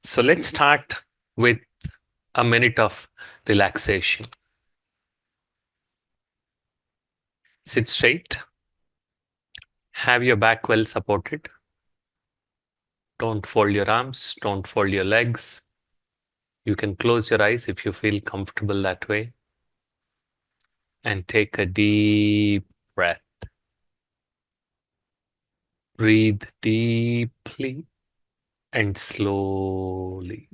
So let's start with a minute of relaxation. Sit straight, have your back well supported. Don't fold your arms, don't fold your legs. You can close your eyes if you feel comfortable that way. And take a deep breath. Breathe deeply and slowly.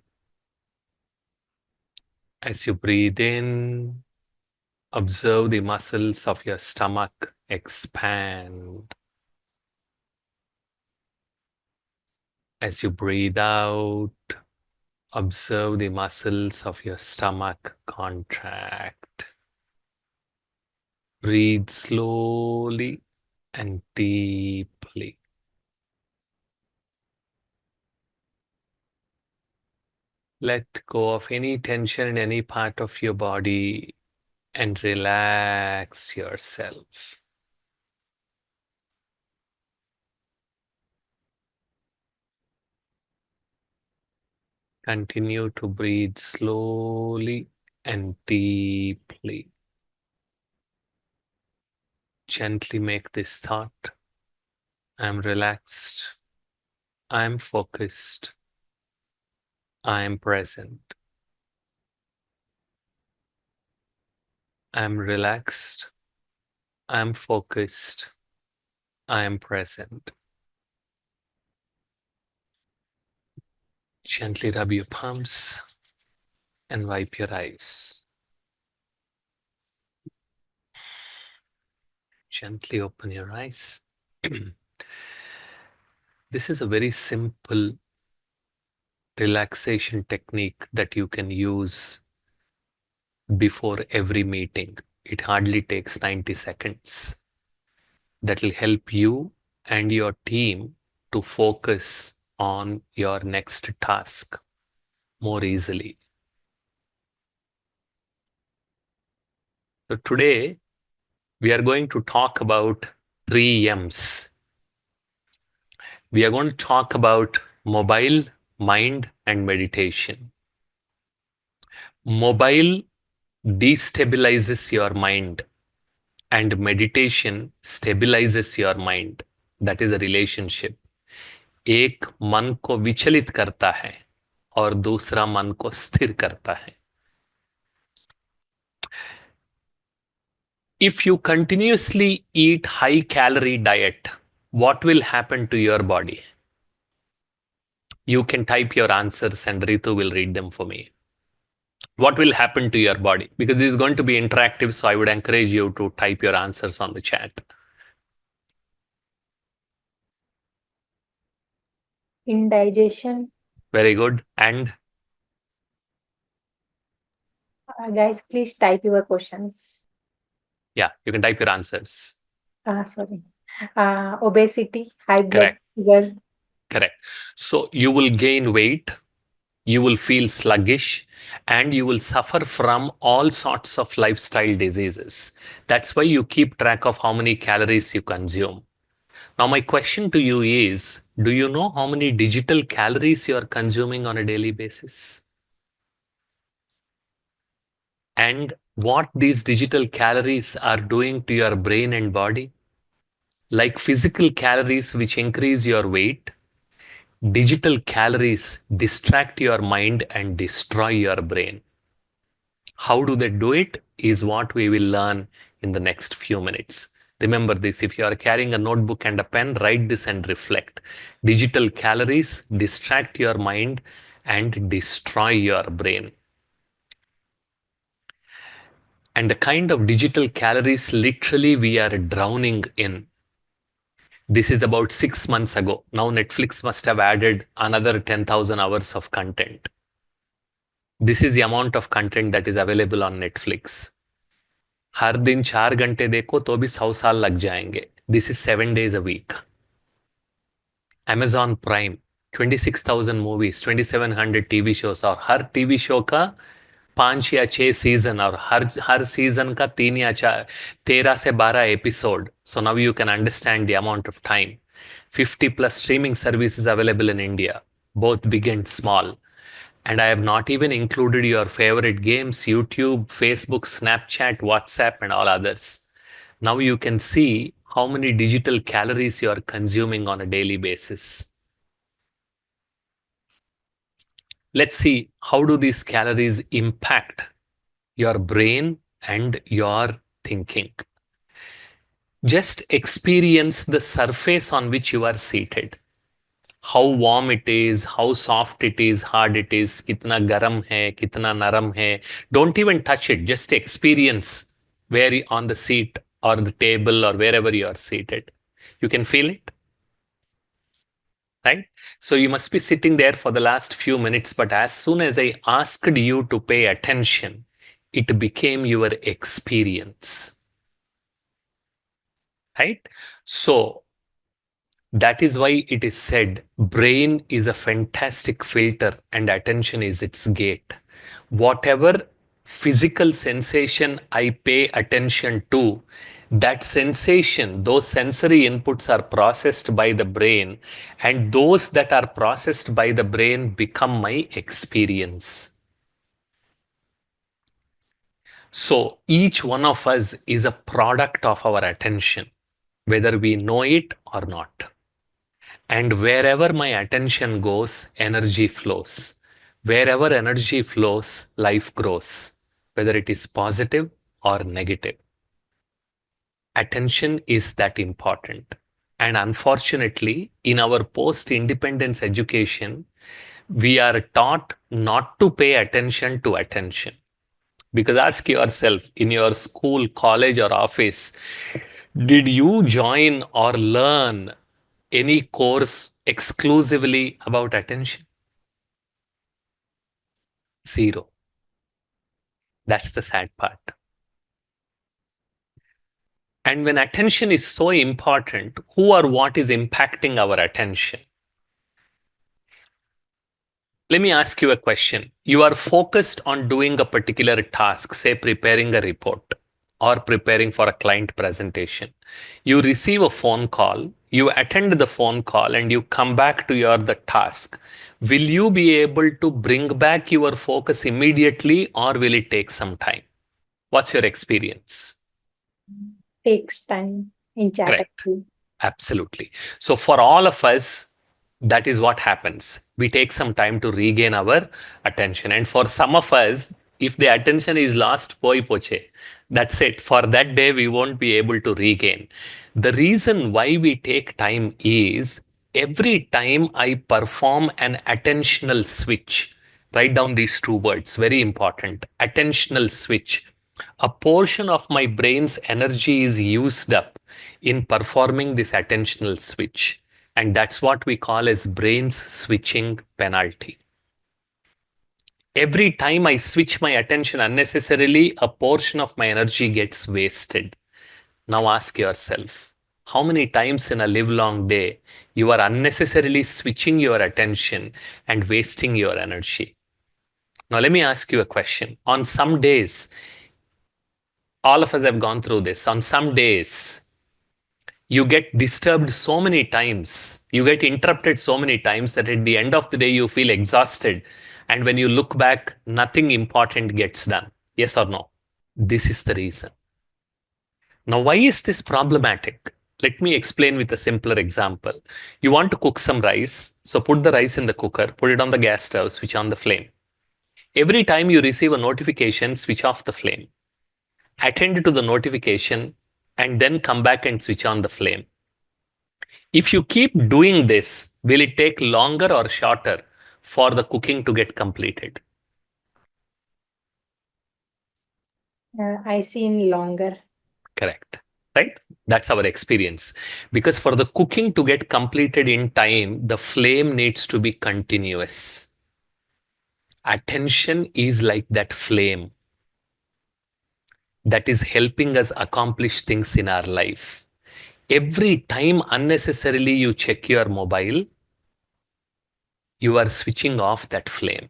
As you breathe in, observe the muscles of your stomach expand. As you breathe out, observe the muscles of your stomach contract. Breathe slowly and deeply. Let go of any tension in any part of your body and relax yourself. Continue to breathe slowly and deeply. Gently make this thought: I'm relaxed, I'm focused, I'm present. I'm relaxed, I'm focused, I'm present. Gently rub your palms and wipe your eyes. Gently open your eyes. This is a very simple relaxation technique that you can use before every meeting. It hardly takes 90 seconds. That will help you and your team to focus on your next task more easily. So today, we are going to talk about 3 M's. We are going to talk about mobile, mind, and meditation. Mobile destabilizes your mind, and meditation stabilizes your mind. That is a relationship. एक मन को विचलित करता है और दूसरा मन को स्थिर करता है. If you continuously eat high calorie diet, what will happen to your body? You can type your answers and Ritu will read them for me. What will happen to your body? Because this is going to be interactive, so I would encourage you to type your answers on the chat. Indigestion. Very good. And Guys, please type your questions. yeah, you can type your answers. Sorry. Obesity, high blood Correct. sugar. Correct. So you will gain weight, you will feel sluggish, and you will suffer from all sorts of lifestyle diseases. That's why you keep track of how many calories you consume. Now, my question to you is, do you know how many digital calories you are consuming on a daily basis? And what these digital calories are doing to your brain and body? Like physical calories, which increase your weight, digital calories distract your mind and destroy your brain. How do they do it is what we will learn in the next few minutes. Remember this: if you are carrying a notebook and a pen, write this and reflect. Digital calories distract your mind and destroy your brain. And the kind of digital calories literally we are drowning in. This is about 6 months ago. Now Netflix must have added another 10,000 hours of content. This is the amount of content that is available on Netflix. हर दिन 4 घंटे देखो तो भी 100 साल लग जाएंगे. This is 7 days a week. Amazon Prime, 26,000 movies, 2,700 TV shows, और हर TV show का 5 या 6 सीजन, और हर सीजन का 13 से 12 episode. So now you can understand the amount of time. 50 plus streaming services available in India, both big and small. And I have not even included your favorite games, YouTube, Facebook, Snapchat, WhatsApp, and all others. Now you can see how many digital calories you are consuming on a daily basis. Let's see how do these calories impact your brain and your thinking. Just experience the surface on which you are seated. How warm it is, how soft it is, hard it is, kitna garam hai, kitna naram hai. Don't even touch it. Just experience where on the seat or the table or wherever you are seated. You can feel it, right? So you must be sitting there for the last few minutes, but as soon as I asked you to pay attention, it became your experience, right? So that is why it is said brain is a fantastic filter and attention is its gate. Whatever physical sensation I pay attention to, that sensation, those sensory inputs are processed by the brain, and those that are processed by the brain become my experience. So each one of us is a product of our attention, whether we know it or not. And wherever my attention goes, energy flows. Wherever energy flows, life grows, whether it is positive or negative. Attention is that important. And unfortunately, in our post independence education, we are taught not to pay attention to attention. Because ask yourself in your school, college, or office, did you join or learn any course exclusively about attention? Zero. That's the sad part. And when attention is so important, who or what is impacting our attention? Let me ask you a question. You are focused on doing a particular task, say preparing a report or preparing for a client presentation. You receive a phone call, you attend the phone call, and you come back to your the task. Will you be able to bring back your focus immediately or will it take some time? What's your experience? Takes time in chat Correct. actually. Absolutely. So for all of us, that is what happens. We take some time to regain our attention. And for some of us, if the attention is lost, poi poche, that's it. For that day, we won't be able to regain. The reason why we take time is every time I perform an attentional switch, write down these two words, very important. Attentional switch. A portion of my brain's energy is used up in performing this attentional switch. And that's what we call as brain's switching penalty. Every time I switch my attention unnecessarily, a portion of my energy gets wasted. Now ask yourself, how many times in a livelong day you are unnecessarily switching your attention and wasting your energy? Now let me ask you a question. On some days, all of us have gone through this. On some days, you get disturbed so many times, you get interrupted so many times that at the end of the day, you feel exhausted. And when you look back, nothing important gets done. Yes or no? This is the reason. Now, why is this problematic? Let me explain with a simpler example. You want to cook some rice, so put the rice in the cooker, put it on the gas stove, switch on the flame. Every time you receive a notification, switch off the flame. Attend to the notification and then come back and switch on the flame. If you keep doing this, will it take longer or shorter for the cooking to get completed? I seen longer. Correct. Right? That's our experience. Because for the cooking to get completed in time, the flame needs to be continuous. Attention is like that flame that is helping us accomplish things in our life. Every time unnecessarily you check your mobile, you are switching off that flame.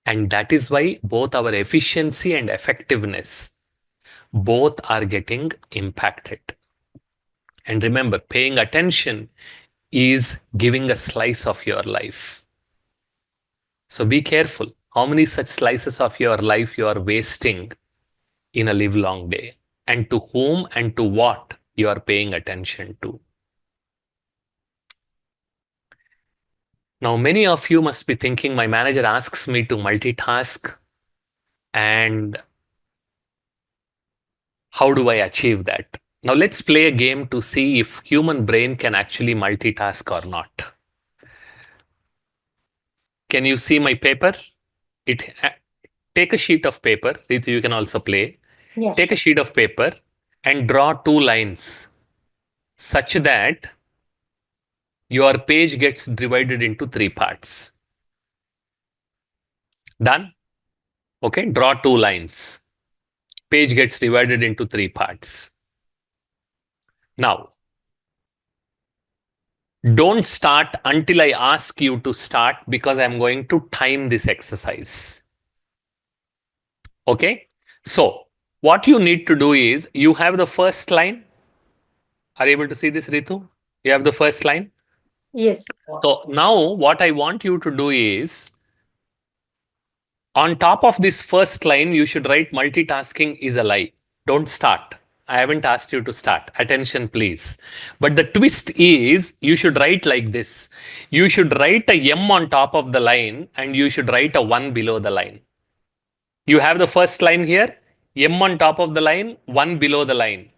And that is why both our efficiency and effectiveness both are getting impacted. And remember, paying attention is giving a slice of your life. So be careful how many such slices of your life you are wasting in a live long day, and to whom and to what you are paying attention to. Now, many of you must be thinking, my manager asks me to multitask, and how do I achieve that? Now, let's play a game to see if human brain can actually multitask or not. Can you see my paper? It Take a sheet of paper. Ritu, you can also play. Yeah, Take a sure. sheet of paper and draw two lines such that your page gets divided into three parts. Done? Okay, draw two lines. Page gets divided into three parts. Now, don't start until I ask you to start, because I'm going to time this exercise. Okay? So, what you need to do is, you have the first line. Are you able to see this, Ritu? You have the first line. Yes. So, now what I want you to do is, on top of this first line, you should write multitasking is a lie. Don't start. I haven't asked you to start. Attention, please. But the twist is, you should write like this. You should write a M on top of the line, and you should write a 1 below the line. You have the first line here, M on top of the line, 1 below the line.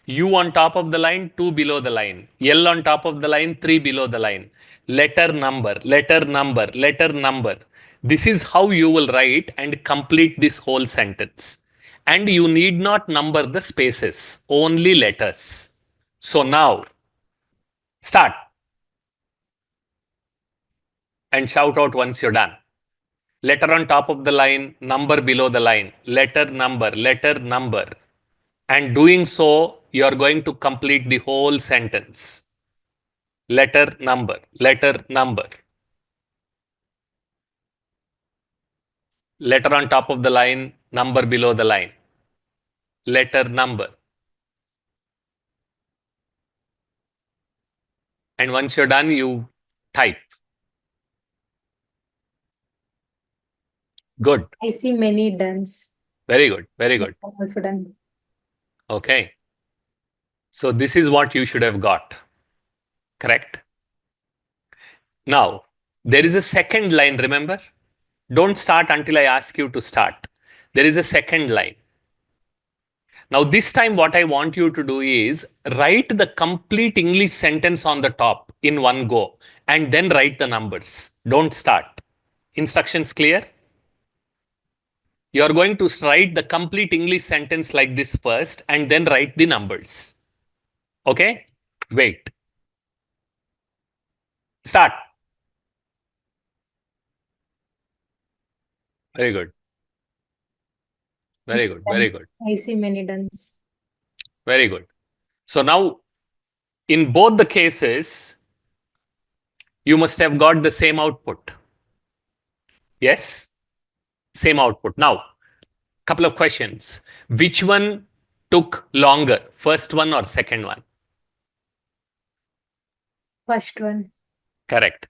U on top of the line, 2 below the line. L on top of the line, 3 below the line. Letter number, letter number, letter number. This is how you will write and complete this whole sentence. And you need not number the spaces, only letters. So now, start and shout out once you're done. Letter on top of the line, number below the line. Letter number, letter number. And doing so, you are going to complete the whole sentence. Letter number, letter number. Letter on top of the line, number below the line. Letter number. And once you're done, you type. Good. I see many duns. Very good. Very good. Also done. Okay. So this is what you should have got. Correct? Now, there is a second line, remember? Don't start until I ask you to start. There is a second line. Now, this time, what I want you to do is write the complete English sentence on the top in one go, and then write the numbers. Don't start. Instructions clear? You are going to write the complete English sentence like this first, and then write the numbers. Okay? Wait. Start. Very good. Very good. Very good. I see many duns. Very good. So now, in both the cases, you must have got the same output. Yes? Same output. Now, couple of questions. Which one took longer? First one or second one? First one. Correct.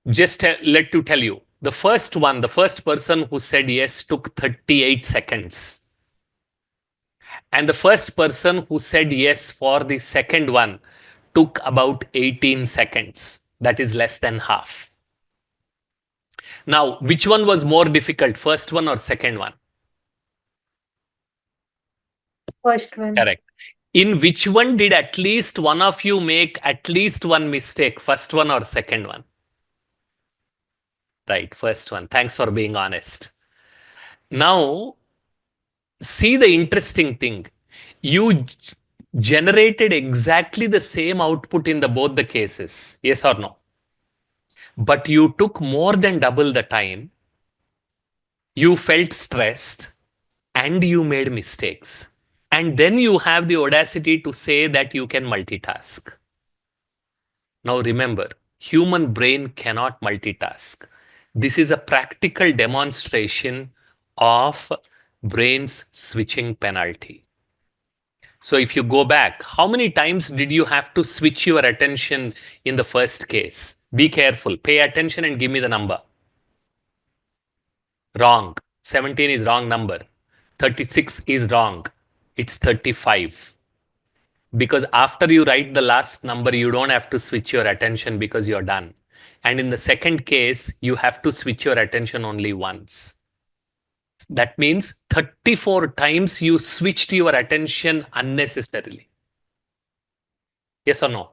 Just let to tell you, the first one, the first person who said yes took 38 seconds. And the first person who said yes for the second one took about 18 seconds. That is less than half. Now, which one was more difficult, first one or second one? First one. Correct. In which one did at least one of you make at least one mistake, first one or second one? Right, first one. Thanks for being honest. Now, see the interesting thing. You generated exactly the same output in both the cases. Yes or no? But you took more than double the time. You felt stressed and you made mistakes. And then you have the audacity to say that you can multitask. Now remember, human brain cannot multitask. This is a practical demonstration of brain's switching penalty. So if you go back, how many times did you have to switch your attention in the first case? Be careful, pay attention and give me the number. Wrong. 17 is wrong number. 36 is wrong. It's 35. Because after you write the last number, you don't have to switch your attention because you're done. And in the second case, you have to switch your attention only once. That means 34 times you switched your attention unnecessarily. Yes or no?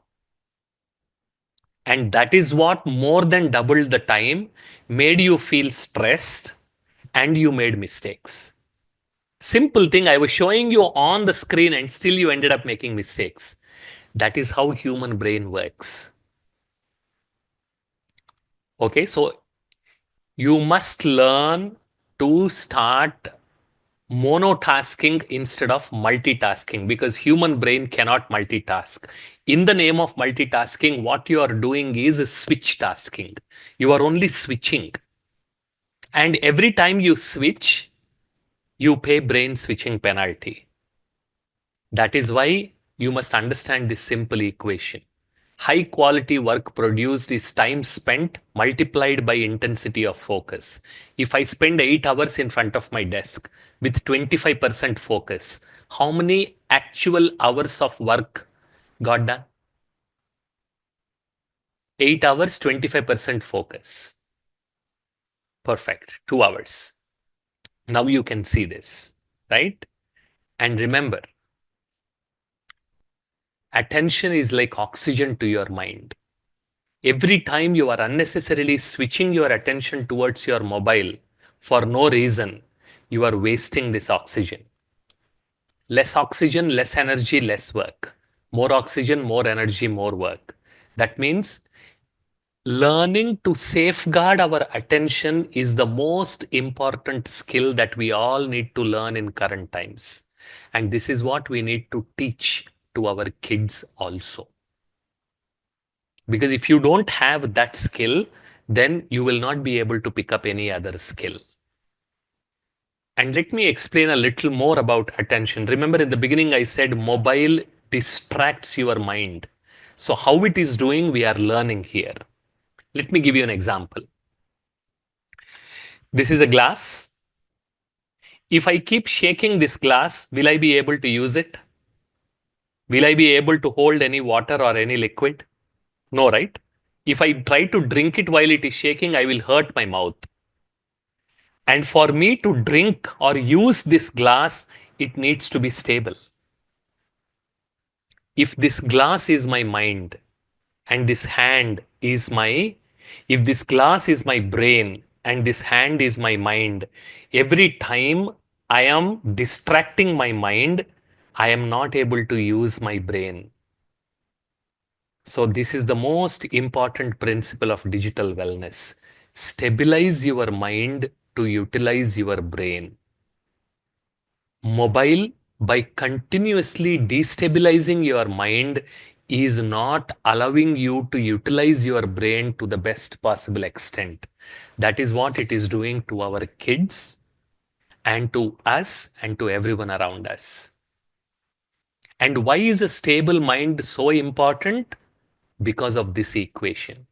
And that is what more than doubled the time, made you feel stressed, and you made mistakes. Simple thing, I was showing you on the screen and still you ended up making mistakes. That is how human brain works. Okay, so you must learn to start monotasking instead of multitasking, because human brain cannot multitask. In the name of multitasking, what you are doing is switch tasking. You are only switching. And every time you switch, you pay brain switching penalty. That is why you must understand this simple equation. High quality work produced is time spent multiplied by intensity of focus. If I spend 8 hours in front of my desk with 25% focus, how many actual hours of work got done? 8 hours, 25% focus. Perfect. 2 hours. Now you can see this, right? And remember, attention is like oxygen to your mind. Every time you are unnecessarily switching your attention towards your mobile for no reason, you are wasting this oxygen. Less oxygen, less energy, less work. More oxygen, more energy, more work. That means learning to safeguard our attention is the most important skill that we all need to learn in current times. And this is what we need to teach to our kids also. Because if you don't have that skill, then you will not be able to pick up any other skill. And let me explain a little more about attention. Remember, in the beginning, I said mobile distracts your mind. So, how it is doing, we are learning here. Let me give you an example. This is a glass. If I keep shaking this glass, will I be able to use it? Will I be able to hold any water or any liquid? No, right? If I try to drink it while it is shaking, I will hurt my mouth. And for me to drink or use this glass, it needs to be stable. If this glass is my mind and this hand is my, if this glass is my brain and this hand is my mind, every time I am distracting my mind, I am not able to use my brain. So, this is the most important principle of digital wellness. Stabilize your mind to utilize your brain. Mobile, by continuously destabilizing your mind, is not allowing you to utilize your brain to the best possible extent. That is what it is doing to our kids and to us and to everyone around us. And why is a stable mind so important? Because of this equation.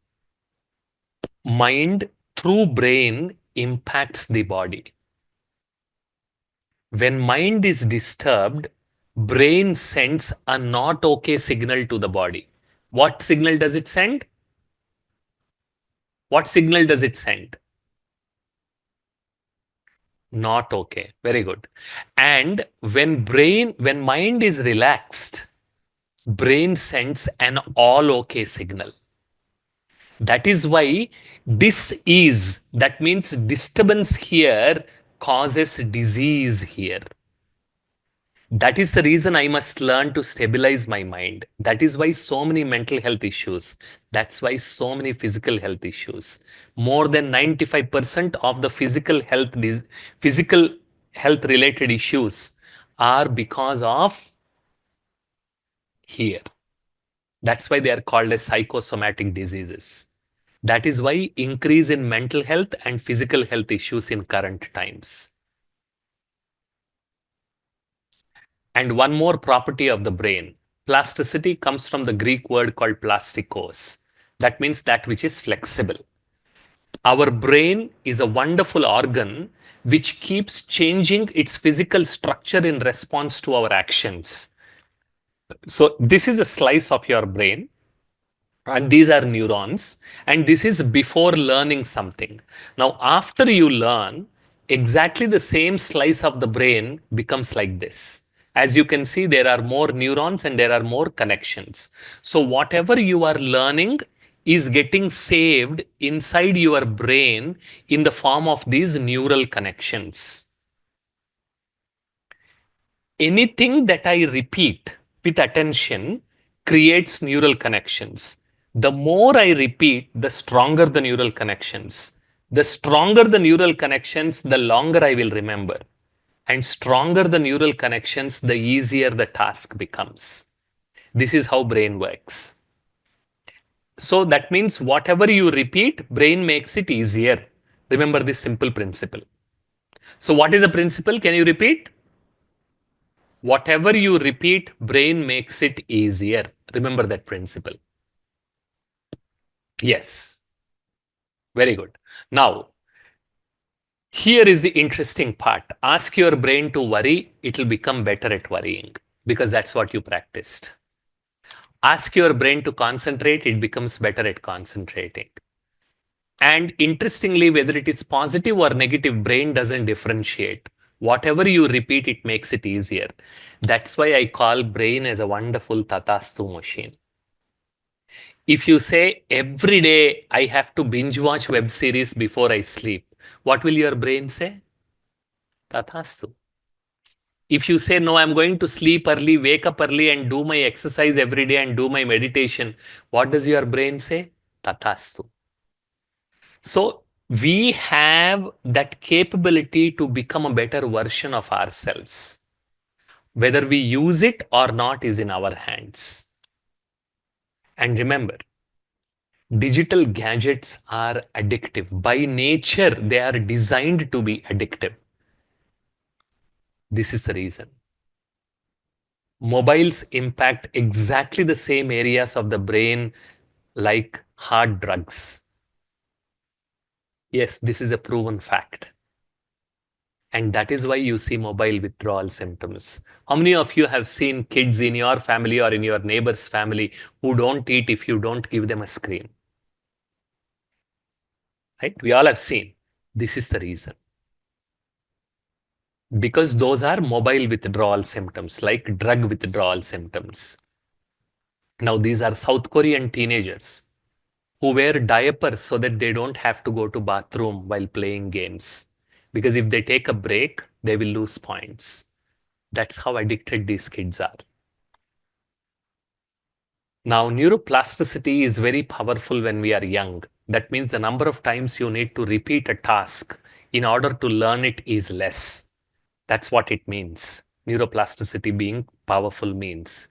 Mind through brain impacts the body. When mind is disturbed, brain sends a not okay signal to the body. What signal does it send? What signal does it send? Not okay. Very good. And when mind is relaxed, brain sends an all okay signal. That is why dis-ease, that means disturbance here, causes disease here. That is the reason I must learn to stabilize my mind. That is why so many mental health issues. That's why so many physical health issues. More than 95% of the physical health related issues are because of here. That's why they are called as psychosomatic diseases. That is why increase in mental health and physical health issues in current times. And one more property of the brain. Plasticity comes from the Greek word called plastikos. That means that which is flexible. Our brain is a wonderful organ which keeps changing its physical structure in response to our actions. So, this is a slice of your brain, and these are neurons, and this is before learning something. Now, after you learn, exactly the same slice of the brain becomes like this. As you can see, there are more neurons and there are more connections. So, whatever you are learning is getting saved inside your brain in the form of these neural connections. Anything that I repeat with attention creates neural connections. The more I repeat, the stronger the neural connections. The stronger the neural connections, the longer I will remember. And stronger the neural connections, the easier the task becomes. This is how brain works. So that means whatever you repeat, brain makes it easier. Remember this simple principle. So what is the principle? Can you repeat? Whatever you repeat, brain makes it easier. Remember that principle. Yes, very good. Now, here is the interesting part. Ask your brain to worry, it will become better at worrying because that's what you practiced. Ask your brain to concentrate, it becomes better at concentrating. And interestingly, whether it is positive or negative, brain doesn't differentiate. Whatever you repeat, it makes it easier. That's why I call brain as a wonderful tatastu machine. If you say every day I have to binge watch web series before I sleep, what will your brain say? Tathastu. If you say, no, I'm going to sleep early, wake up early, and do my exercise every day and do my meditation, what does your brain say? Tathastu. So, we have that capability to become a better version of ourselves. Whether we use it or not is in our hands. And remember, digital gadgets are addictive. By nature, they are designed to be addictive. This is the reason. Mobiles impact exactly the same areas of the brain like hard drugs. Yes, this is a proven fact. And that is why you see mobile withdrawal symptoms. How many of you have seen kids in your family or in your neighbor's family who don't eat if you don't give them a screen? Right? We all have seen. This is the reason. Because those are mobile withdrawal symptoms, like drug withdrawal symptoms. Now, these are South Korean teenagers who wear diapers so that they don't have to go to bathroom while playing games. Because if they take a break, they will lose points. That's how addicted these kids are. Now, neuroplasticity is very powerful when we are young. That means the number of times you need to repeat a task in order to learn it is less. That's what it means. Neuroplasticity being powerful means.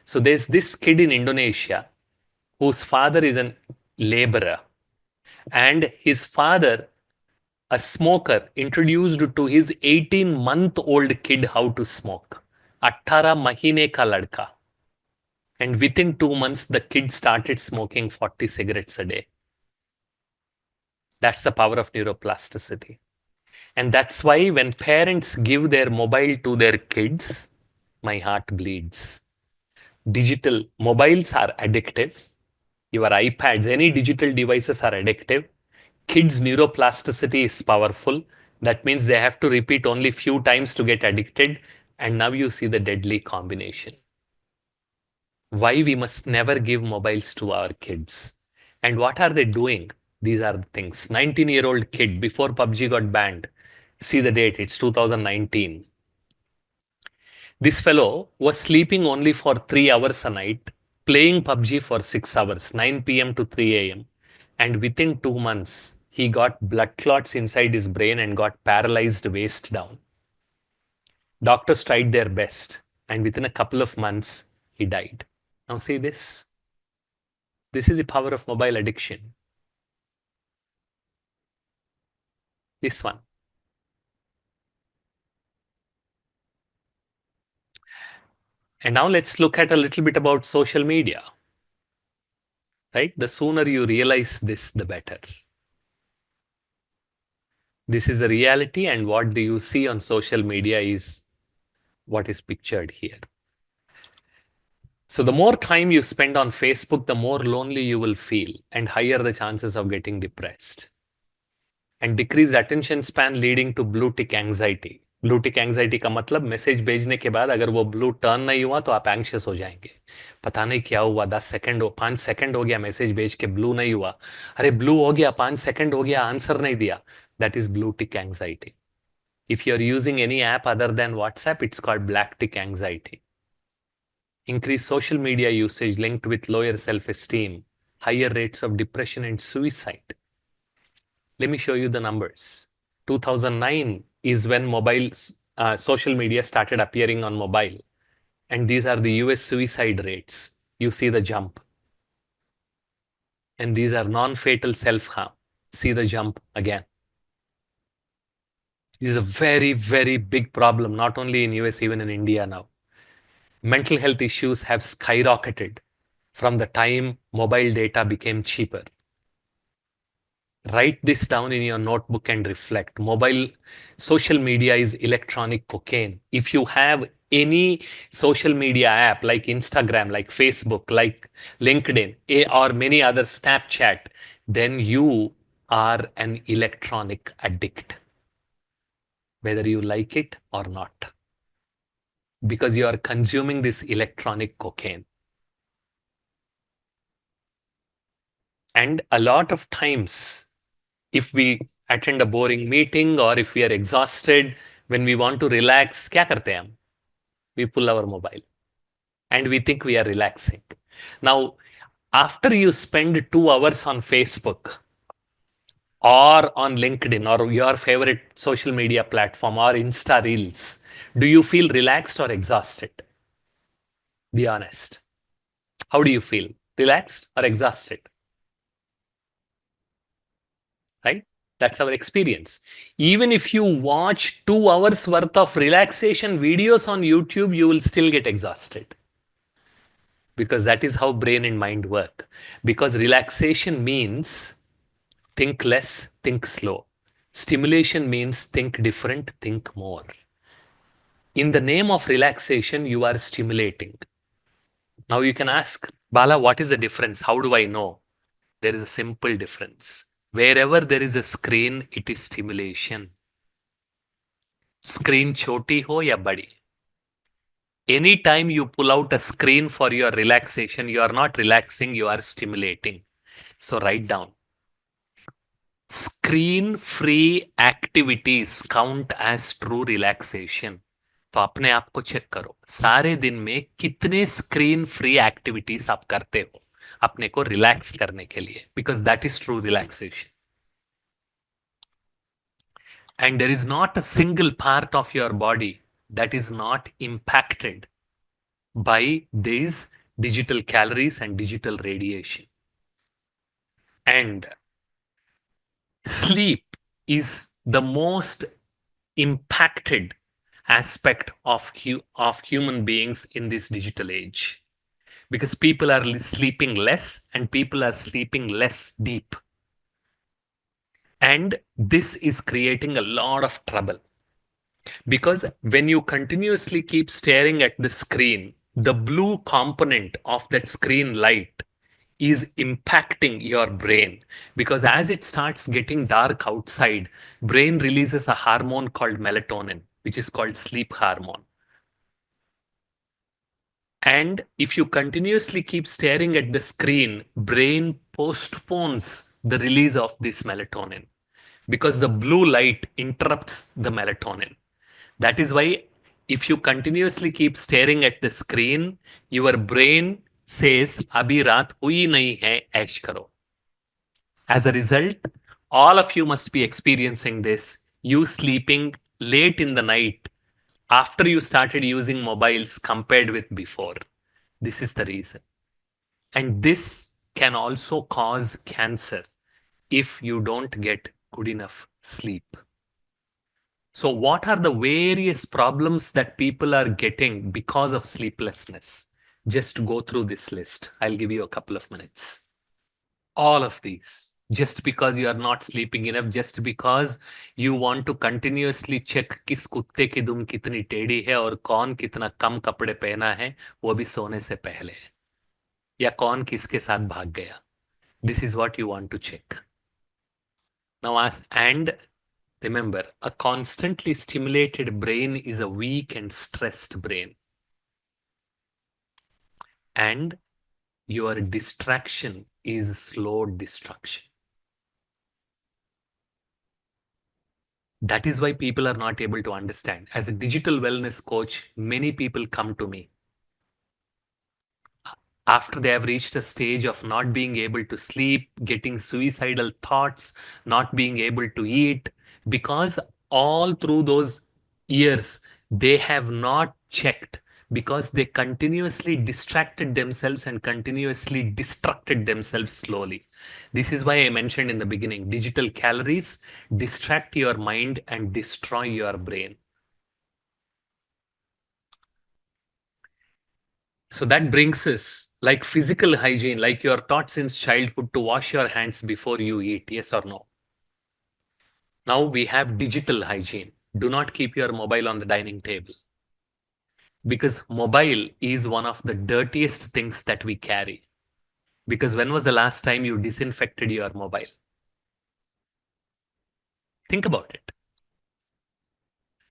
So there's this kid in Indonesia whose father is a laborer, and his father, a smoker, introduced to his 18-month-old kid how to smoke. 18 mahine ka ladka. And within 2 months, the kid started smoking 40 cigarettes a day. That's the power of neuroplasticity. And that's why when parents give their mobile to their kids, my heart bleeds. Digital mobiles are addictive. Your iPads, any digital devices are addictive. Kids' neuroplasticity is powerful. That means they have to repeat only few times to get addicted. And now you see the deadly combination. Why we must never give mobiles to our kids. And what are they doing? These are the things. 19-year-old kid before PUBG got banned. See the date, it's 2019. This fellow was sleeping only for 3 hours a night, playing PUBG for 6 hours, 9 p.m. to 3 a.m. And within 2 months, he got blood clots inside his brain and got paralyzed waist down. Doctors tried their best, and within a couple of months, he died. Now, see this. This is the power of mobile addiction. This one. And now let's look at a little bit about social media. Right? The sooner you realize this, the better. This is the reality, and what do you see on social media is what is pictured here. So, the more time you spend on Facebook, the more lonely you will feel, and higher the chances of getting depressed. And decreased attention span leading to blue tick anxiety. Blue tick anxiety का मतलब message भेजने के बाद अगर वो blue turn नहीं हुआ तो आप एंग्शियस हो जाएंगे. पता नहीं क्या हुआ, 10 सेकंड 5 सेकंड हो गया मैसेज भेज के, ब्लू नहीं हुआ. अरे ब्लू हो गया, 5 सेकंड हो गया, आंसर नहीं दिया. That is blue tick anxiety. If you're using any app other than WhatsApp, it's called black tick anxiety. Increased social media usage linked with lower self-esteem, higher rates of depression and suicide. Let me show you the numbers. 2009 is when social media started appearing on mobile. And these are the US suicide rates. You see the jump. And these are non-fatal self-harm. See the jump again. This is a very, very big problem, not only in US, even in India now. Mental health issues have skyrocketed from the time mobile data became cheaper. Write this down in your notebook and reflect. Social media is electronic cocaine. If you have any social media app like Instagram, like Facebook, like LinkedIn, or many others, Snapchat, then you are an electronic addict, whether you like it or not, because you are consuming this electronic cocaine. And a lot of times, if we attend a boring meeting or if we are exhausted, when we want to relax, क्या करते हैं हम? We pull our mobile and we think we are relaxing. Now, after you spend 2 hours on Facebook or on LinkedIn or your favorite social media platform or Insta Reels, do you feel relaxed or exhausted? Be honest. How do you feel? Relaxed or exhausted? Right? That's our experience. Even if you watch 2 hours worth of relaxation videos on YouTube, you will still get exhausted. Because that is how brain and mind work. Because relaxation means think less, think slow. Stimulation means think different, think more. In the name of relaxation, you are stimulating. Now you can ask, Bala, what is the difference? How do I know? There is a simple difference. Wherever there is a screen, it is stimulation. Screen choti ho ya badi. Anytime you pull out a screen for your relaxation, you are not relaxing, you are stimulating. So write down. Screen free activities count as true relaxation. तो अपने आप को check करो, सारे दिन में कितने screen free activities आप करते हो अपने को रिलैक्स करने के लिए, because that is true relaxation. And there is not a single part of your body that is not impacted by these digital calories and digital radiation. And sleep is the most impacted aspect of human beings in this digital age, because people are sleeping less and people are sleeping less deep. And this is creating a lot of trouble. Because when you continuously keep staring at the screen, the blue component of that screen light is impacting your brain. Because as it starts getting dark outside, brain releases a hormone called melatonin, which is called sleep hormone. And if you continuously keep staring at the screen, brain postpones the release of this melatonin because the blue light interrupts the melatonin. That is why if you continuously keep staring at the screen, your brain says, "Abhi raat hui nahi hai, ऐश karo." As a result, all of you must be experiencing this. You sleeping late in the night after you started using mobiles compared with before. This is the reason. And this can also cause cancer if you don't get good enough sleep. So, what are the various problems that people are getting because of sleeplessness? Just go through this list. I'll give you a couple of minutes. All of these. just because you are not sleeping enough, just because you want to continuously check किस कुत्ते की दुम कितनी टेढ़ी है और कौन कितना कम कपड़े पहना है, वो भी सोने से पहले, या कौन किसके साथ भाग गया. This is what you want to check. Now, and remember, a constantly stimulated brain is a weak and stressed brain. And your distraction is slow destruction. That is why people are not able to understand. As a digital wellness coach, many people come to me after they have reached a stage of not being able to sleep, getting suicidal thoughts, not being able to eat, because all through those years, they have not checked, because they continuously distracted themselves and continuously destructed themselves slowly. This is why I mentioned in the beginning, digital calories distract your mind and destroy your brain. So that brings us like physical hygiene, like you're taught since childhood to wash your hands before you eat, yes or no? Now we have digital hygiene. Do not keep your mobile on the dining table, because mobile is one of the dirtiest things that we carry. Because when was the last time you disinfected your mobile? Think about it.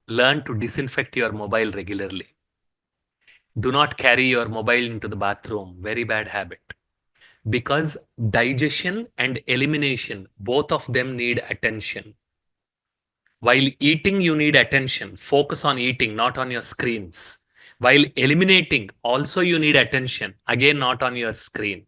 Learn to disinfect your mobile regularly. Do not carry your mobile into the bathroom. Very bad habit. Because digestion and elimination, both of them need attention. While eating, you need attention. Focus on eating, not on your screens. While eliminating, also you need attention. Again, not on your screen.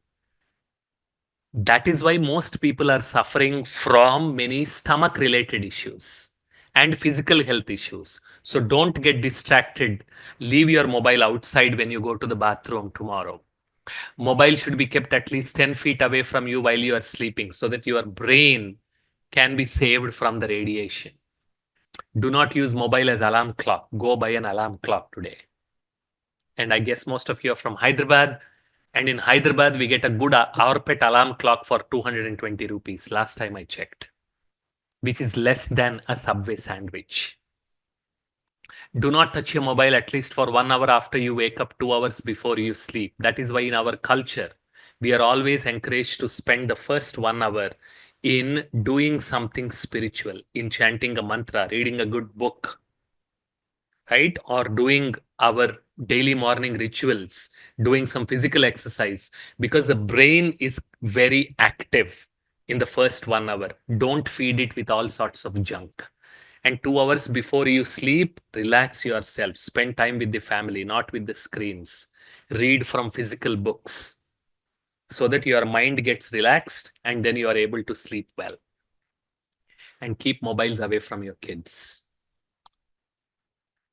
That is why most people are suffering from many stomach related issues and physical health issues. So don't get distracted. Leave your mobile outside when you go to the bathroom tomorrow. Mobile should be kept at least 10 feet away from you while you are sleeping so that your brain can be saved from the radiation. Do not use mobile as alarm clock. Go buy an alarm clock today. And I guess most of you are from Hyderabad. And in Hyderabad, we get a good hour pet alarm clock for 220 rupees last time I checked, which is less than a Subway sandwich. Do not touch your mobile at least for 1 hour after you wake up, 2 hours before you sleep. That is why in our culture, we are always encouraged to spend the first 1 hour in doing something spiritual, in chanting a mantra, reading a good book, right? Or doing our daily morning rituals, doing some physical exercise, because the brain is very active in the first 1 hour. Don't feed it with all sorts of junk. And 2 hours before you sleep, relax yourself. Spend time with the family, not with the screens. Read from physical books so that your mind gets relaxed and then you are able to sleep well. And keep mobiles away from your kids.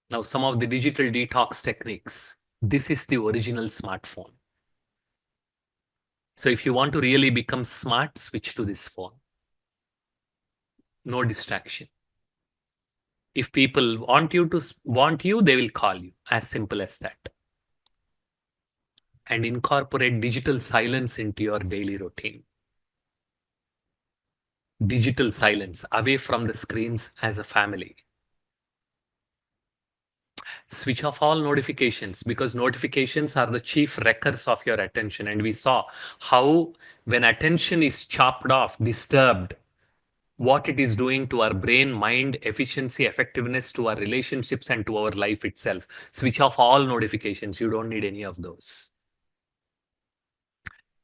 Now, some of the digital detox techniques. This is the original smartphone. So if you want to really become smart, switch to this phone. No distraction. If people want you, they will call you. As simple as that. And incorporate digital silence into your daily routine. Digital silence, away from the screens as a family. Switch off all notifications, because notifications are the chief wreckers of your attention. And we saw how when attention is chopped off, disturbed, what it is doing to our brain, mind, efficiency, effectiveness, to our relationships, and to our life itself. Switch off all notifications. You don't need any of those.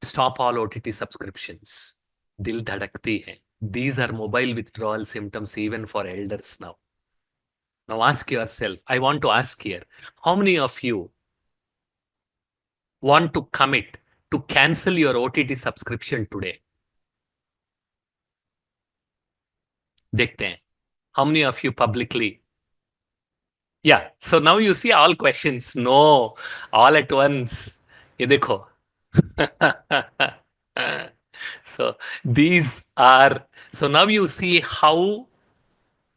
Stop all OTT subscriptions. Dil dhadakti hai. These are mobile withdrawal symptoms even for elders now. Now ask yourself, I want to ask here, how many of you want to commit to cancel your OTT subscription today? देखते हैं. How many of you publicly? Yeah. So now you see all questions. No, all at once. ये देखो. So these are, so now you see how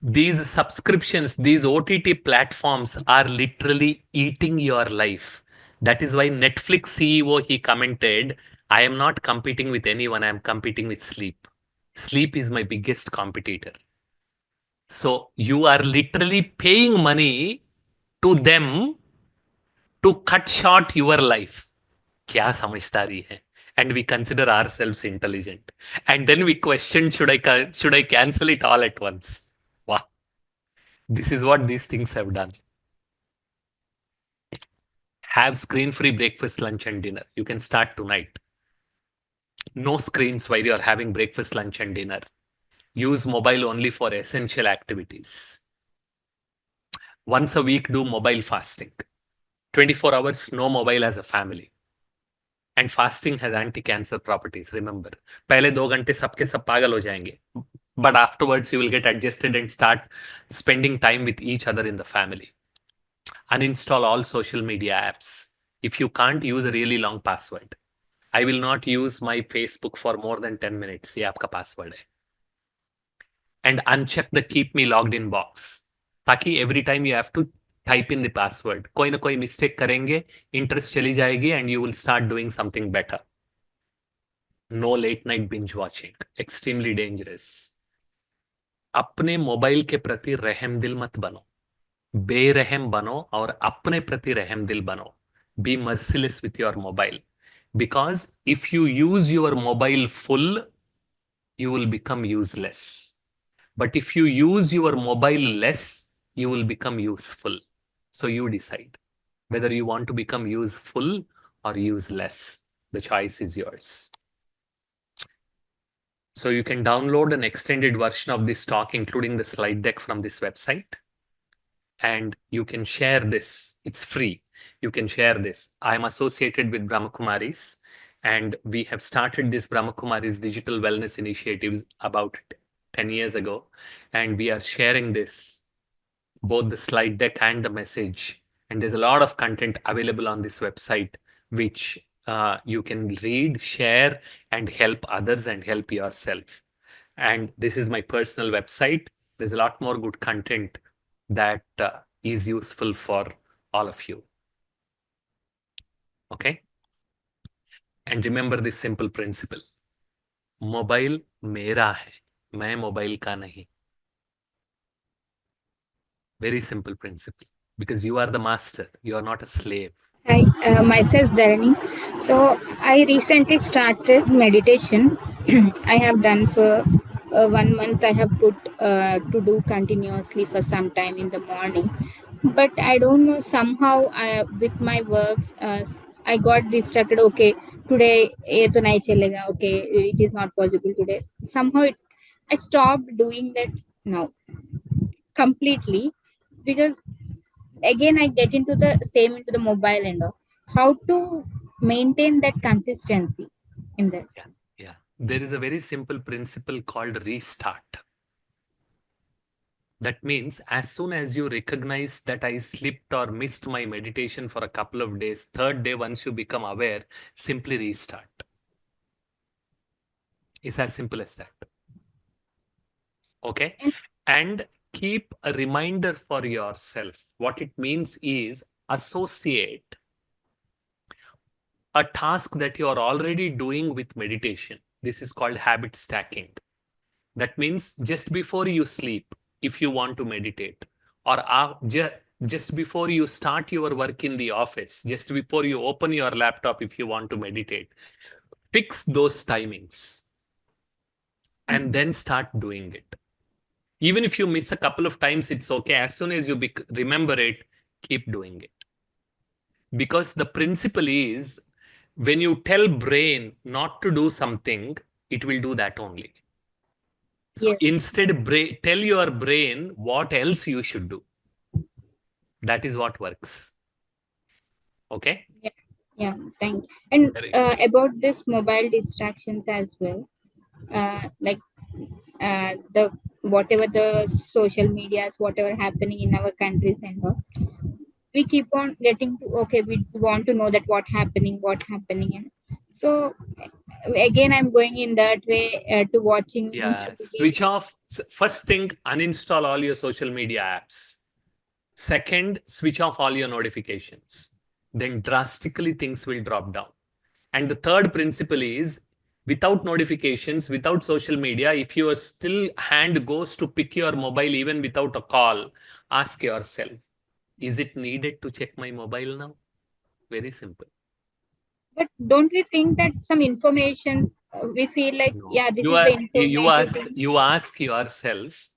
these subscriptions, these OTT platforms are literally eating your life. That is why Netflix CEO, he commented, I am not competing with anyone, I am competing with sleep. Sleep is my biggest competitor. So you are literally paying money to them to cut short your life. क्या समझदारी है? And we consider ourselves intelligent. And then we question, should I cancel it all at once? Wow. This is what these things have done. Have screen-free breakfast, lunch, and dinner. You can start tonight. No screens while you're having breakfast, lunch, and dinner. Use mobile only for essential activities. Once a week, do mobile fasting. 24 hours, no mobile as a family. And fasting has anti cancer properties remember पहले 2 घंटे सबके सब पागल हो जाएंगे but afterwards you will get adjusted and start spending time with each other in the family uninstall all social media apps if you can't use a really long password. I will not use my Facebook for more than 10 minutes ये आपका password है and uncheck the keep me logged in box ताकि every time you have to type in the password कोई ना कोई mistake करेंगे interest चली जाएगी and you will start doing something better no late night binge watching extremely dangerous अपने mobile के प्रति रहम दिल मत बनो बेरहम बनो और अपने प्रति रहम दिल बनो be merciless with your mobile because if you use your mobile full you will become useless but if you use your mobile less you will become useful so you decide whether you want to become useful or useless the choice is yours. So you can download an extended version of this talk, including the slide deck from this website. And you can share this. It's free. You can share this. I'm associated with Brahmakumaris, and we have started this Brahmakumaris digital wellness initiatives about 10 years ago. And we are sharing this, both the slide deck and the message. And there's a lot of content available on this website, which you can read, share, and help others and help yourself. And this is my personal website. There's a lot more good content that is useful for all of you. Okay? And remember this simple principle. Mobile मेरा है, मैं mobile का नहीं. Very simple principle. Because you are the master, you are not a slave. Hi, myself Dharani. So I recently started meditation. I have done for 1 month. I have put to do continuously for some time in the morning, but I don't know. Somehow, with my works, I got distracted. Okay, today ये तो नहीं चलेगा. Okay, it is not possible today. Somehow, I stopped doing that now completely because again I get into the same into the mobile and all. How to maintain that consistency in that? Yeah. There is a very simple principle called restart. That means as soon as you recognize that I slipped or missed my meditation for a couple of days, third day, once you become aware, simply restart. It's as simple as that. Okay? And keep a reminder for yourself. What it means is associate a task that you are already doing with meditation. This is called habit stacking. That means just before you sleep, if you want to meditate, or just before you start your work in the office, just before you open your laptop, if you want to meditate, fix those timings and then start doing it. Even if you miss a couple of times, it's okay. As soon as you remember it, keep doing it. Because the principle is when you tell brain not to do something, it will do that only. So Yes. instead, tell your brain what else you should do. That is what works. Okay? Yeah, thank you. And Very about this mobile distractions as well, like the whatever the social medias, whatever happening in our countries and all, we keep on getting to okay, we want to know that what happening, and so again I'm going in that way to watching Yeah. instead of Switch off. First thing, uninstall all your social media apps. Second, switch off all your notifications. Then drastically things will drop down. And the third principle is Without notifications, without social media, if your still hand goes to pick your mobile even without a call, ask yourself, is it needed to check my mobile now? Very simple. But don't we think that some information we feel like, No. yeah, this You is the are informative thing. you ask yourself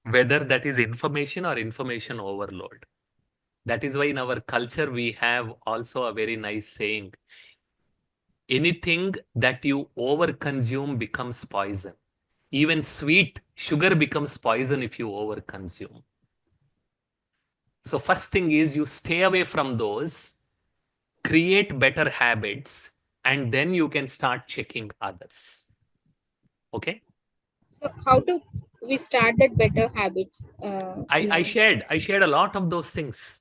whether that is information or information overload. That is why in our culture we have also a very nice saying. Anything that you overconsume becomes poison. Even sweet sugar becomes poison if you overconsume. So first thing is you stay away from those, create better habits, and then you can start checking others. Okay? So how do we start that better habits I, in I our shared I shared a lot of those things.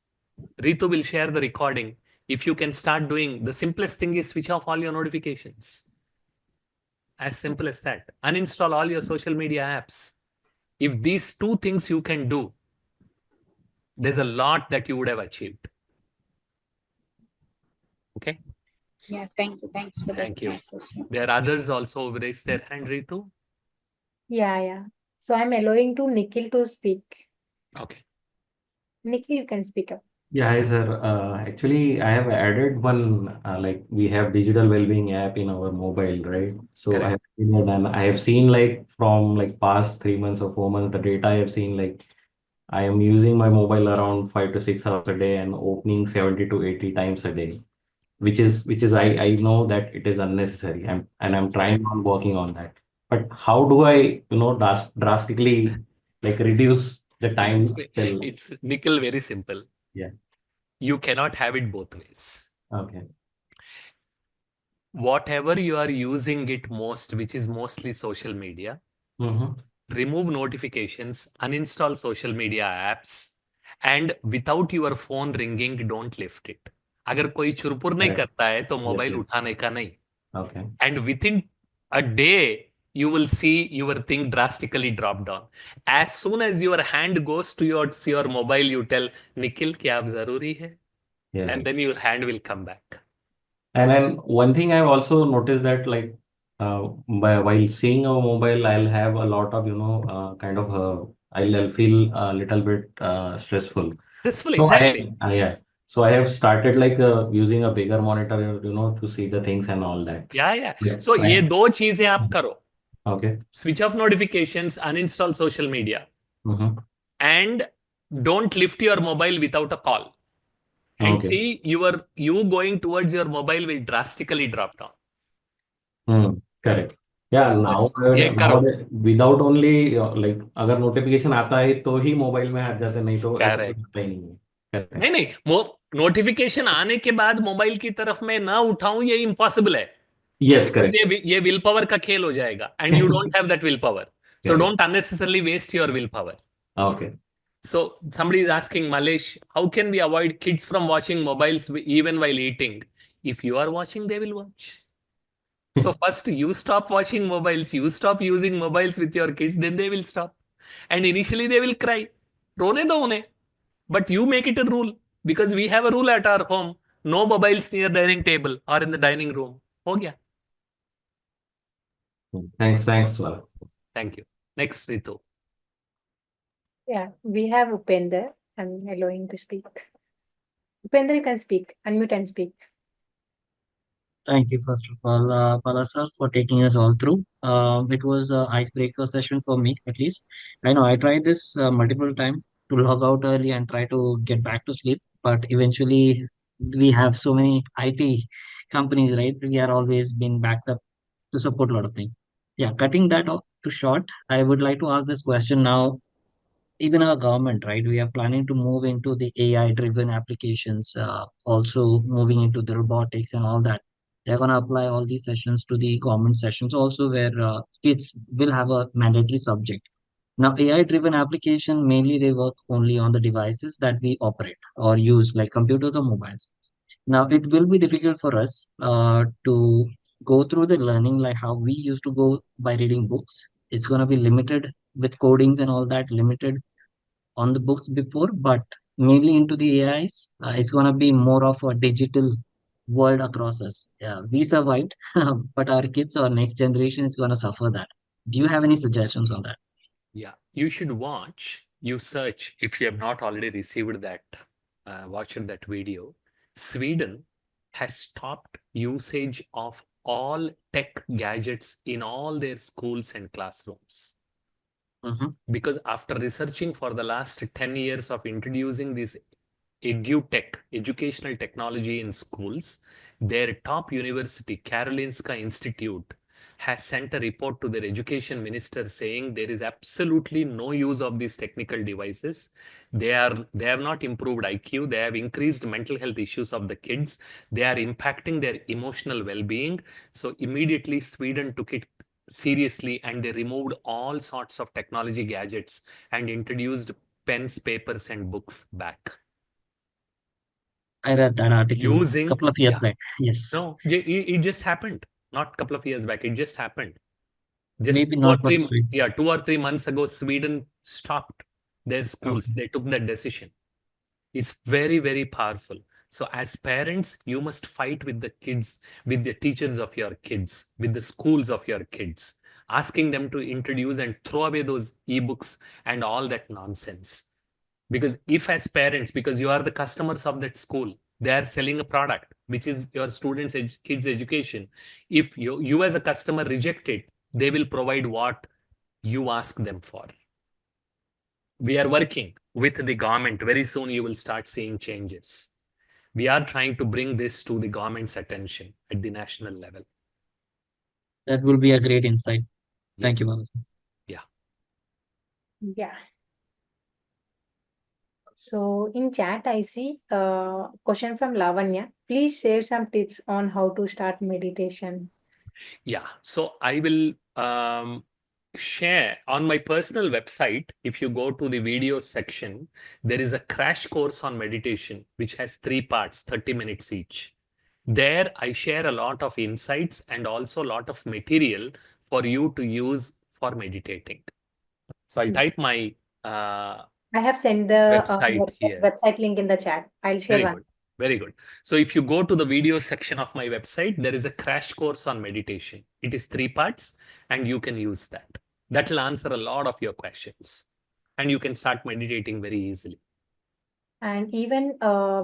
Ritu will share the recording. If you can start doing, the simplest thing is switch off all your notifications. As simple as that. Uninstall all your social media apps. If these two things you can do, there's a lot that you would have achieved. Okay? yeah, thank you. Thanks for that Thank you. nice session. There are others also who raised their hand, Ritu. Yeah, yeah. So I'm allowing to Nikhil to speak. Okay, Nikhil, you can speak up. Yeah, hi sir. Actually, I have added one, like we have digital well-being app in our mobile, right? So I correct. have seen it and I have seen like from like past 3 months or 4 months, the data I have seen like I am using my mobile around 5 to 6 hours a day and opening 70 to 80 times a day, which is I know that it is unnecessary. I'm Correct. trying on working on that. But how do I, drastically like reduce the time It's till, it's Nikhil, very simple. yeah, You cannot have it both ways. okay. Whatever you are using it most, which is mostly social media, Mm-hmm. remove notifications, uninstall social media apps, and without your phone ringing, don't lift it. अगर कोई चुरपुर नहीं Correct. करता है तो Yes, mobile yes. उठाने का नहीं. Okay. And within a day, you will see your thing drastically drop down. As soon as your hand goes towards your mobile, you tell Nikhil, क्या अब जरूरी है? Yes. And then your hand will come back. And then one thing I've also noticed that like while seeing a mobile, I'll have a lot of, kind of I'll feel a little bit stressful. Stressful, So exactly. yeah. So I have started like using a bigger monitor, to see the things and all that. Yeah, yeah. Yeah. So ये दो चीजें आप करो. Okay. Switch off notifications, uninstall social media, Mm-hmm. and don't lift your mobile without a call. And Okay. see you going towards your mobile will drastically drop down. Correct. Yeah, बस ये now करो. without only like अगर notification आता है तो ही mobile में हाथ जाते नहीं तो ऐसा कुछ Correct. आता ही नहीं है. नहीं Correct. नहीं, नोटिफिकेशन आने के बाद मोबाइल की तरफ मैं ना उठाऊं ये इम्पॉसिबल है. Yes, correct. ये विल पावर का खेल हो जाएगा and you don't have that will power. So Correct. don't unnecessarily waste your willpower. Okay. So somebody is asking, Malesh, how can we avoid kids from watching mobiles even while eating? If you are watching, they will watch. So first you stop watching mobiles, you stop using mobiles with your kids, then they will stop. And initially they will cry. रोने दो उन्हें. But you make it a rule because we have a rule at our home. No mobiles near dining table or in the dining room. हो गया. Thanks, Val. Thank you. Next, Ritu. Yeah, we have Upender. I'm allowing to speak. Upender, you can speak. Unmute and speak. Thank you, first of all, Pala sir, for taking us all through. It was an icebreaker session for me, at least. I know I tried this multiple times to log out early and try to get back to sleep, but eventually we have so many IT companies, right? We are always being backed up to support a lot of things. Yeah, cutting that off to short, I would like to ask this question now. Even our government, right? We are planning to move into the AI-driven applications, also moving into the robotics and all that. They're going to apply all these sessions to the government sessions also, where kids will have a mandatory subject. Now, AI-driven application, mainly they work only on the devices that we operate or use, like computers or mobiles. Now, it will be difficult for us to go through the learning like how we used to go by reading books. It's going to be limited with codings and all that, limited on the books before, but mainly into the AIs. It's going to be more of a digital world across us. Yeah, we survived, but our kids or next generation is gonna suffer that. Do you have any suggestions on that? Yeah, you should watch, you search if you have not already received that, watched that video. Sweden has stopped usage of all tech gadgets in all their schools and classrooms. Mm-hmm. Because after researching for the last 10 years of introducing this edutech, educational technology in schools, their top university, Karolinska Institute, has sent a report to their education minister saying there is absolutely no use of these technical devices. They have not improved IQ, they have increased mental health issues of the kids, they are impacting their emotional well-being. So immediately Sweden took it seriously and they removed all sorts of technology gadgets and introduced pens, papers, and books back. I read that article a Using, couple of years yeah, back. Yes, no, it just happened. Not a couple of years back, it just happened. Just maybe not for free. 2 or 3 months ago, Sweden stopped their schools. Okay. They took that decision. It's very, very powerful. So as parents, you must fight with the kids, with the teachers of your kids, with the schools of your kids, asking them to introduce and throw away those ebooks and all that nonsense. Because if as parents, because you are the customers of that school, they are selling a product, which is your students' kids' education. If you as a customer reject it, they will provide what you ask them for. We are working with the government. Very soon you will start seeing changes. We are trying to bring this to the government's attention at the national level. That will be a great insight. Thank you, Yes. Balaji. Yeah. Yeah. So in chat, I see a question from Lavanya. Please share some tips on how to start meditation. Yeah. So I will share on my personal website. If you go to the video section, there is a crash course on meditation, which has 3 parts, 30 minutes each. There, I share a lot of insights and also a lot of material for you to use for meditating. So I'll type my I have sent the website here. website link in the chat. I'll share Very one. good. Very good. So if you go to the video section of my website, there is a crash course on meditation. It is 3 parts and you can use that. That will answer a lot of your questions and you can start meditating very easily. And even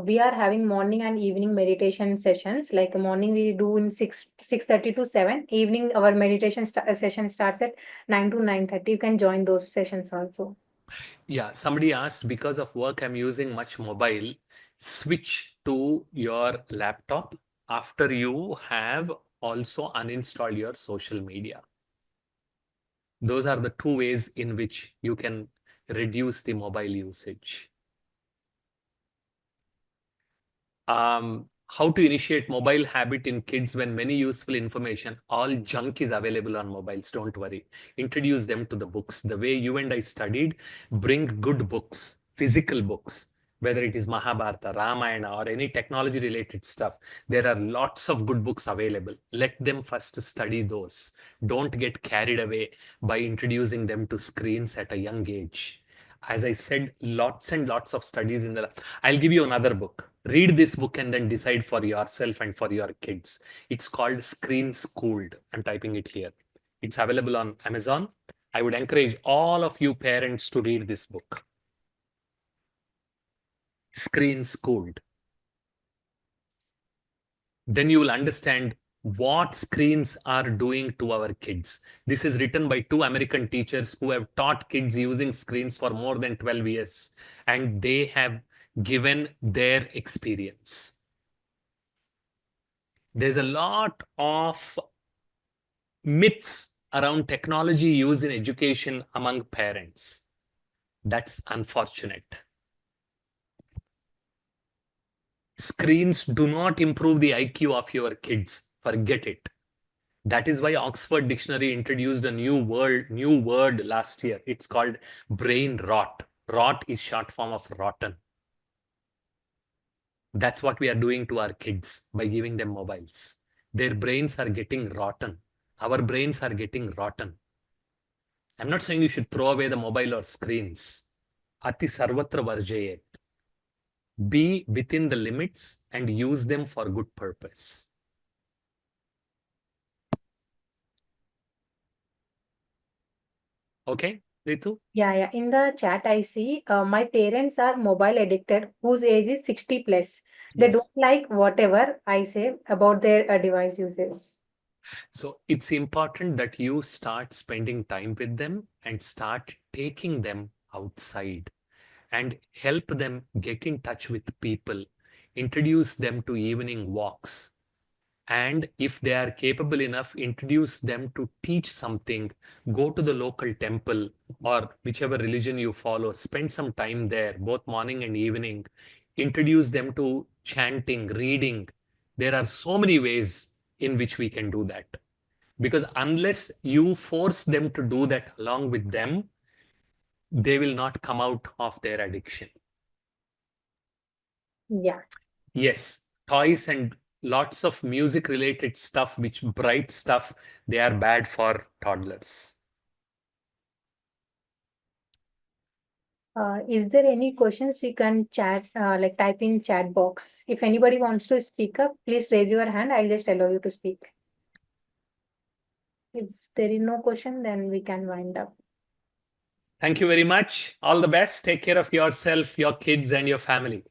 we are having morning and evening meditation sessions. Like morning we do in 6:30 to 7. Evening our meditation session starts at 9 to 9:30. You can join those sessions also. Yeah, somebody asked, because of work, I'm using much mobile. Switch to your laptop after you have also uninstalled your social media. Those are the 2 ways in which you can reduce the mobile usage. How to initiate mobile habit in kids when many useful information, all junk is available on mobiles. Don't worry. Introduce them to the books. The way you and I studied, bring good books, physical books, whether it is Mahabharata, Ramayana, or any technology related stuff. There are lots of good books available. Let them first study those. Don't get carried away by introducing them to screens at a young age. As I said, lots and lots of studies in the. I'll give you another book. Read this book and then decide for yourself and for your kids. It's called Screen Schooled. I'm typing it here. It's available on Amazon. I would encourage all of you parents to read this book. Screen Schooled. Then you will understand what screens are doing to our kids. This is written by 2 American teachers who have taught kids using screens for more than 12 years, and they have given their experience. There's a lot of myths around technology use in education among parents. That's unfortunate. Screens do not improve the IQ of your kids. Forget it. That is why Oxford Dictionary introduced a new word last year. It's called brain rot. Rot is short form of rotten. That's what we are doing to our kids by giving them mobiles. Their brains are getting rotten. Our brains are getting rotten. I'm not saying you should throw away the mobile or screens. Ati sarvatra varjayet. Be within the limits and use them for good purpose. Okay, Ritu? Yeah. In the chat, I see my parents are mobile addicted, whose age is 60 plus. They don't Yes. like whatever I say about their device uses. So it's important that you start spending time with them and start taking them outside and help them get in touch with people, introduce them to evening walks. And if they are capable enough, introduce them to teach something, go to the local temple or whichever religion you follow, spend some time there, both morning and evening, introduce them to chanting, reading. There are so many ways in which we can do that. Because unless you force them to do that along with them, they will not come out of their addiction. Yeah. Yes, toys and lots of music related stuff, which bright stuff, they are bad for toddlers. Is there any questions you can chat, like type in chat box? If anybody wants to speak up, please raise your hand. I'll just allow you to speak. If there is no question, then we can wind up. Thank you very much. All the best. Take care of yourself, your kids, and your family.